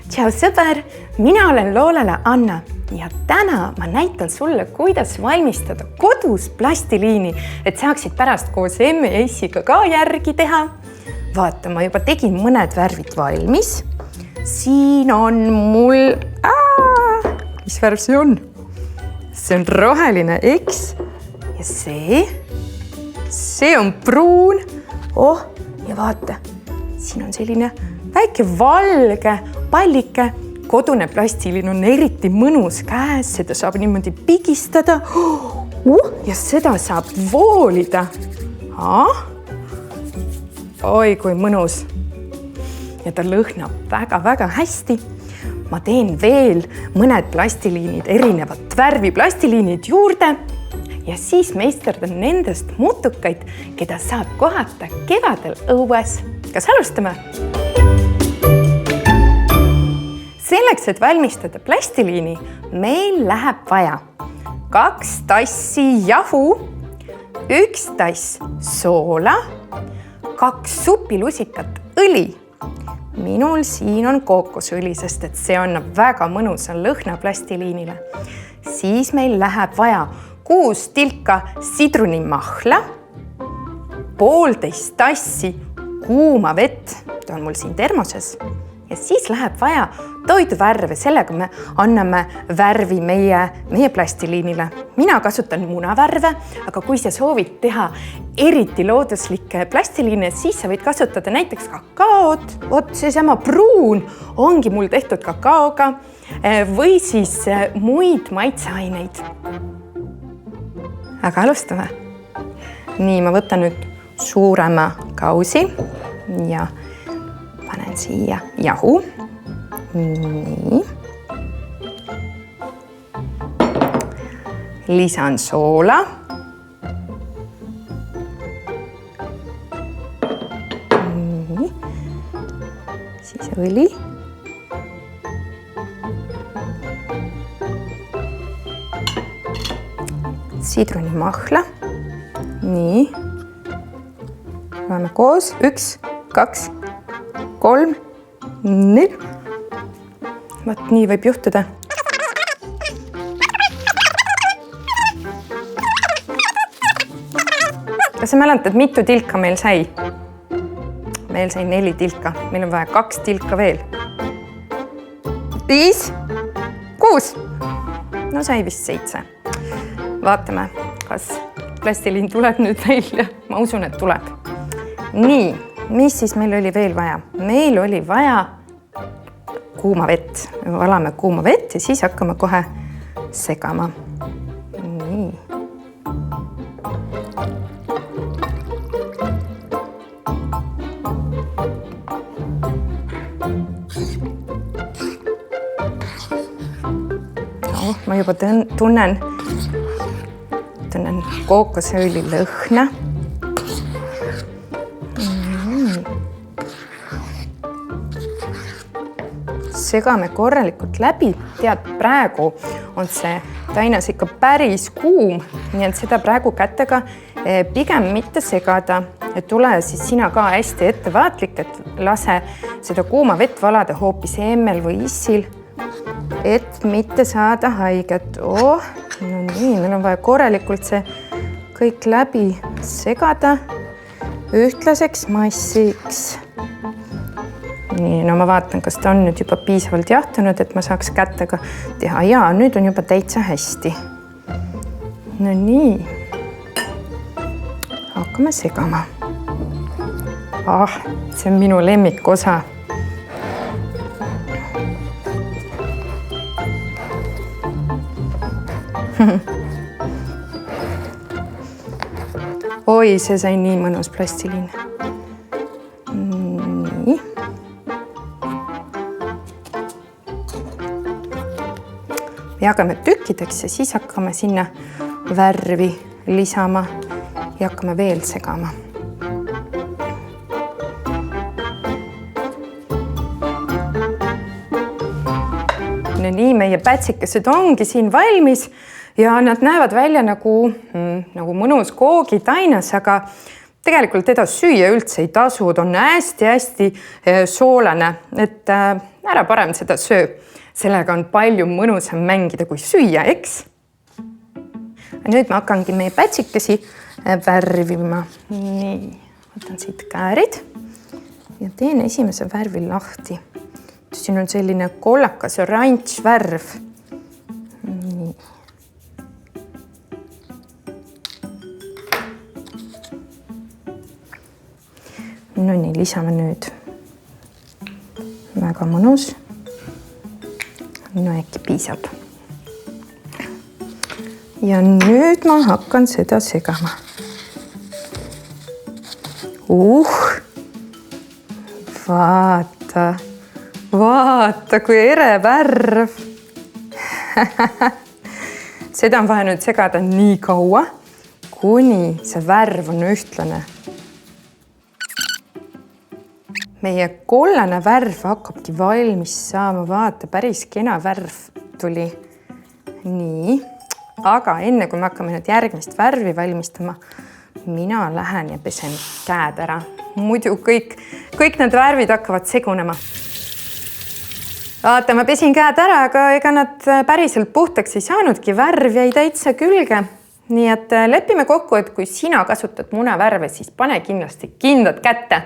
Tšau sõber, mina olen Loolele Anna ja täna ma näitan sulle, kuidas valmistada kodus plastiliini, et saaksid pärast koos emme ja issiga ka järgi teha. Vaata, ma juba tegin mõned värvid valmis. Siin on mul... mis värv see on? See on roheline, eks? Ja see on pruun. Oh, ja vaata, siin on selline väike valge pallike. Kodune plastiliin on eriti mõnus käes, seda saab niimoodi pigistada. Ja seda saab voolida. Oi, kui mõnus. Ja ta lõhnab väga-väga hästi. Ma teen veel mõned plastiliinid, erinevad värvi plastiliinid juurde ja siis meisterdan nendest mutukaid, keda saab kohata kevadel õues. Kas alustame? Selleks, et valmistada plastiliini, meil läheb vaja 2 tassi jahu, 1 tass soola, 2 supilusikat õli. Minul siin on kookosõli, sest et see annab väga mõnusa lõhna plastiliinile. Siis meil läheb vaja 6 tilka sidrunimahla, 1,5 tassi kuuma vett, ta on mul siin termoses. Ja siis läheb vaja toiduvärve, sellega me anname värvi meie plastiliinile. Mina kasutan munavärve, aga kui sa soovid teha eriti looduslikke plastiliine, siis sa võid kasutada näiteks kakaot. Vot seesama pruun ongi mul tehtud kakaoga või siis muid maitseaineid. Aga alustame. Nii, ma võtan nüüd suurema kausi ja panen siia jahu. Nii. Lisan soola. Nii. Siis õli. Sidrunimahla. Nii. Loeme koos. 1, 2, 3, 4. Vaat nii võib juhtuda. Kas sa mäletad, mitu tilka meil sai? Meil sai 4 tilka. Meil on vaja 2 tilka veel. 5, 6. No sai vist 7. Vaatame, kas plastiliin tuleb nüüd välja. Ma usun, et tuleb. Nii. Mis siis meil oli veel vaja? Meil oli vaja kuuma vett. Me valame kuuma vett ja siis hakkame kohe segama. Nii. No, ma juba tunnen kookosõõli lõhna. Segame korralikult läbi. Tead, praegu on see tainas ikka päris kuum, nii et seda praegu kätega pigem mitte segada. Et tule siis sina ka hästi ettevaatlik, et lase seda kuuma vett valada hoopis emmel või issil, et mitte saada haiget. No nii, meil on vaja korralikult see kõik läbi segada ühtlaseks massiks. Nii, no ma vaatan, kas ta on nüüd juba piisavalt jahtunud, et ma saaks kättega teha. Ja, nüüd on juba täitsa hästi. No nii. Hakkame segama. See on minu lemmik osa. Oi, see sai nii mõnus plastiliin. Nii. Jagame tükkideks ja siis hakkame sinna värvi lisama ja hakkame veel segama. No nii, meie pätsikesed ongi siin valmis ja nad näevad välja nagu mõnus koogitainas, aga tegelikult teda süüa üldse ei tasu, ta on hästi-hästi soolane, et ära parem seda söö. Sellega on palju mõnusam mängida kui süüa, eks? Nüüd ma hakkangi meie pätsikesi värvima. Nii, võtan siit käärid ja teen esimese värvi lahti. Siin on selline kollakas oranž värv. Nii. No nii, lisame nüüd. Väga mõnus. No äkki piisab. Ja nüüd ma hakkan seda segama. Vaata, kui ere värv. Seda on vaja nüüd segada nii kaua, kuni see värv on ühtlane. Meie kollane värv hakkabki valmis saama. Vaata, päris kena värv tuli. Nii, aga enne kui me hakkame nüüd järgmist värvi valmistama, mina lähen ja pesen käed ära. Muidu kõik need värvid hakkavad segunema. Vaata, ma pesin käed ära, aga ega nad päriselt puhtaks ei saanudki. Värv jäi täitsa külge. Nii et lepime kokku, et kui sina kasutad munavärve, siis pane kindlasti kindad kätte.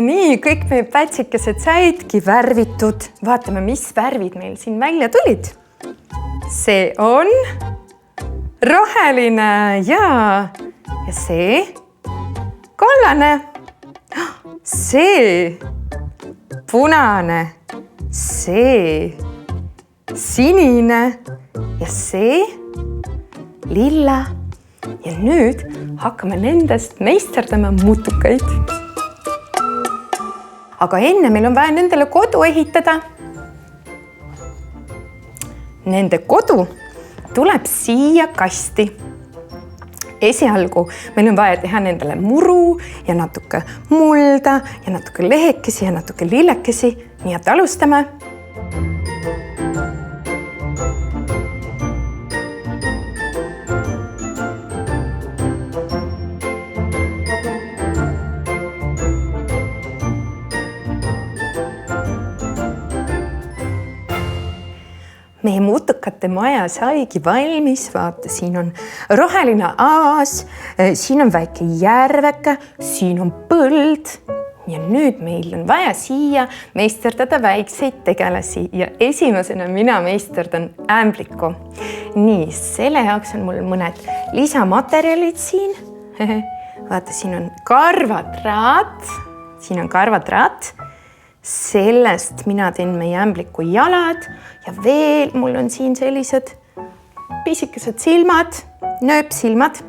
Nii, kõik meie pätsikesed saidki värvitud. Vaatame, mis värvid meil siin välja tulid. See on roheline ja see kollane, see punane, see sinine ja see lilla. Ja nüüd hakkame nendest meisterdama mutukaid. Aga enne meil on vaja nendele kodu ehitada. Nende kodu tuleb siia kasti. Esialgu meil on vaja teha nendele muru ja natuke mulda ja natuke lehekesi ja natuke lillekesi. Nii et alustame. Meie mutukate maja saigi valmis. Vaata, siin on roheline aas, siin on väike järveke, siin on põld. Ja nüüd meil on vaja siia meisterdada väikseid tegelasi ja esimesena mina meisterdan ämbliku. Nii, selle jaoks on mul mõned lisamaterjalid siin. Vaata, siin on karvatraat, Sellest mina teen meie ämbliku jalad ja veel mul on siin sellised pisikesed silmad, nööpsilmad.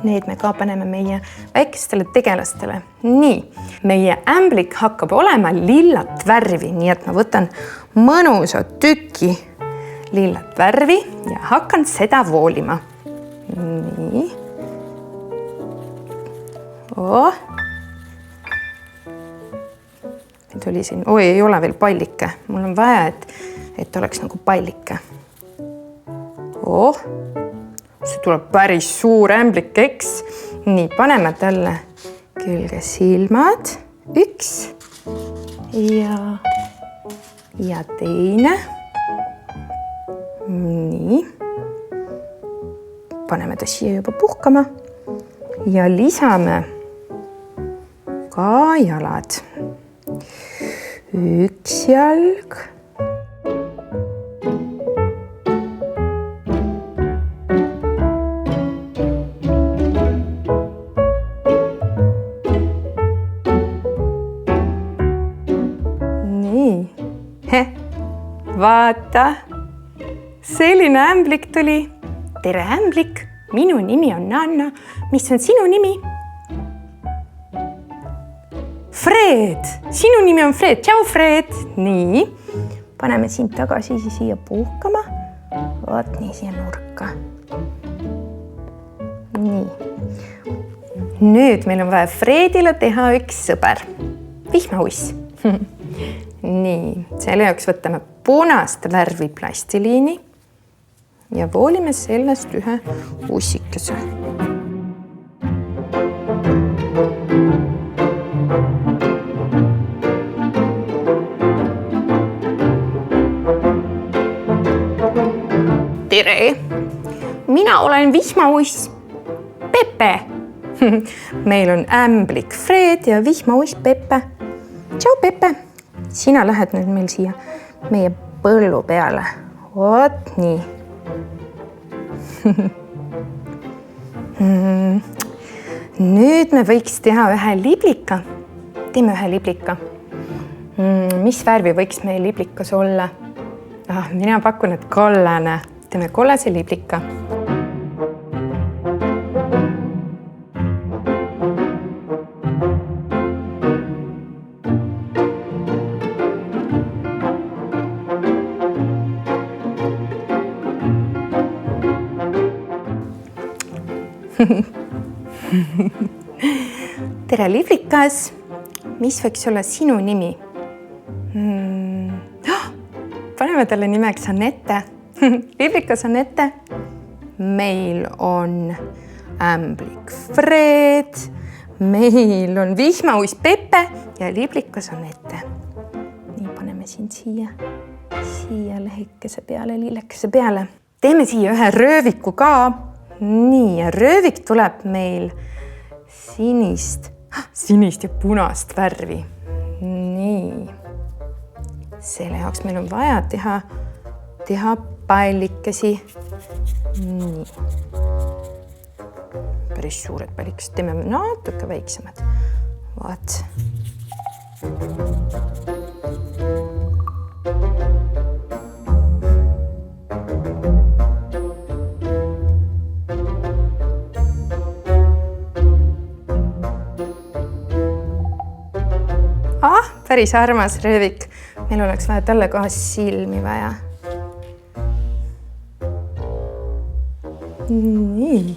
Need me ka paneme meie väikestele tegelastele. Nii, meie ämblik hakkab olema lillat värvi, nii et ma võtan mõnusa tüki lillat värvi ja hakkan seda voolima. Nii. Tuli siin, ei ole veel pallike. Mul on vaja, et oleks nagu pallike. See tuleb päris suur ämblik, eks? Nii, paneme talle külge silmad. Üks ja teine. Nii. Paneme ta siia juba puhkama ja lisame ka jalad. Üks jalg. Nii. Vaata, selline ämblik tuli. Tere ämblik, minu nimi on Anna. Mis on sinu nimi? Fred, sinu nimi on Fred. Tšau, Fred. Nii, paneme sind tagasi siia puhkama. Vaat nii siia nurka. Nii. Nüüd meil on vaja Fredile teha üks sõber. Vihmauss. Nii, selle jaoks võtame punast värvi plastiliini ja voolime sellest ühe ussikese. Tere! Mina olen vihmauss Pepe. Meil on ämblik Fred ja vihmauss Pepe. Tšau, Pepe! Sina lähed nüüd meil siia meie põllu peale. Vot nii. Nüüd me võiks teha ühe liblika. Teeme ühe liblika. Mis värvi võiks meie liblikas olla? Mina pakun, et kollane. Teeme kollase liblika. Tere, liblikas! Mis võiks olla sinu nimi? Paneme talle nimeks Anette. Liblikas Anette. Meil on ämblik Fred. Meil on vihmauss Pepe ja liblikas Anette. Nii, paneme siin siia lehekese peale, lillekese peale. Teeme siia ühe rööviku ka. Nii, ja röövik tuleb meil sinist ja punast värvi. Nii. Selle jaoks meil on vaja teha pallikesi. Nii. Päris suured pallikesed. Teeme natuke väiksemad. Vaat. Päris armas röövik. Meil oleks vaja talle ka silmi vaja. Nii.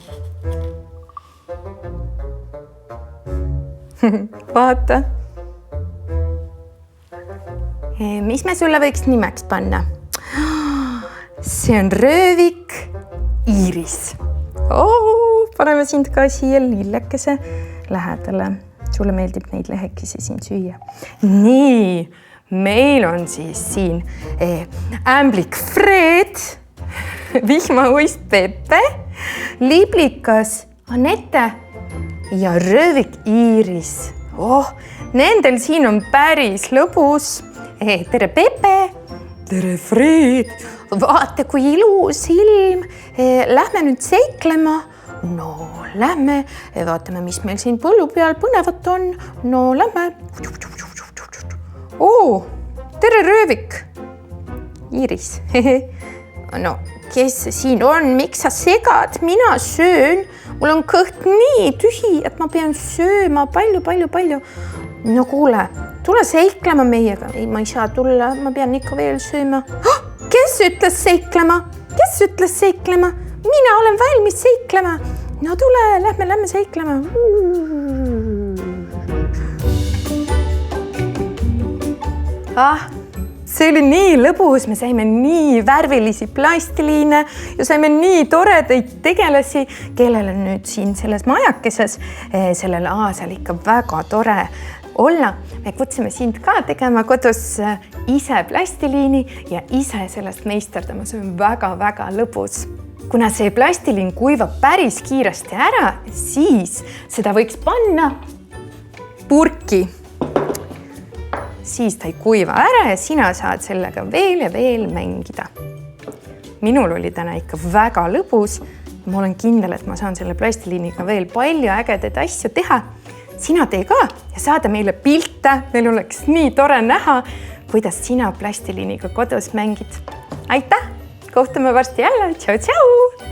Vaata. Mis me sulle võiks nimeks panna? See on röövik Iiris. Paneme sind ka siia lillekese lähedale. Sulle meeldib neid lehekesi siin süüa. Nii, meil on siis siin ämblik Fred, vihmauss Pepe, liblikas Anette ja röövik Iiris. Nendel siin on päris lõbus. Tere, Pepe! Tere, Fred! Vaata, kui ilus ilm. Lähme nüüd seiklema. No, lähme. Vaatame, mis meil siin põllu peal põnevat on. No, lähme. Tere, röövik. Iiris. No, kes see siin on? Miks sa segad? Mina söön. Mul on kõht nii tühi, et ma pean sööma palju. No kuule, tule seiklema meiega. Ei, ma ei saa tulla. Ma pean ikka veel sööma. Kes ütles seiklema? Mina olen valmis seiklema. No tule, lähme seiklema. See oli nii lõbus. Me saime nii värvilisi plastiliine ja saime nii toredaid tegelasi, kellel on nüüd siin selles majakeses. Sellel aasal ikka väga tore olla. Me kutsume sind ka tegema kodus ise plastiliini ja ise sellest meisterdama. See on väga lõbus. Kuna see plastiliin kuivab päris kiiresti ära, siis seda võiks panna purki. Siis ta ei kuiva ära ja sina saad sellega veel ja veel mängida. Minul oli täna ikka väga lõbus. Ma olen kindel, et ma saan selle plastiliiniga veel palju ägedaid asju teha. Sina tee ka ja saada meile pilte. Meil oleks nii tore näha, kuidas sina plastiliiniga kodus mängid. Aitäh! Kohtume varsti jälle. Tšau!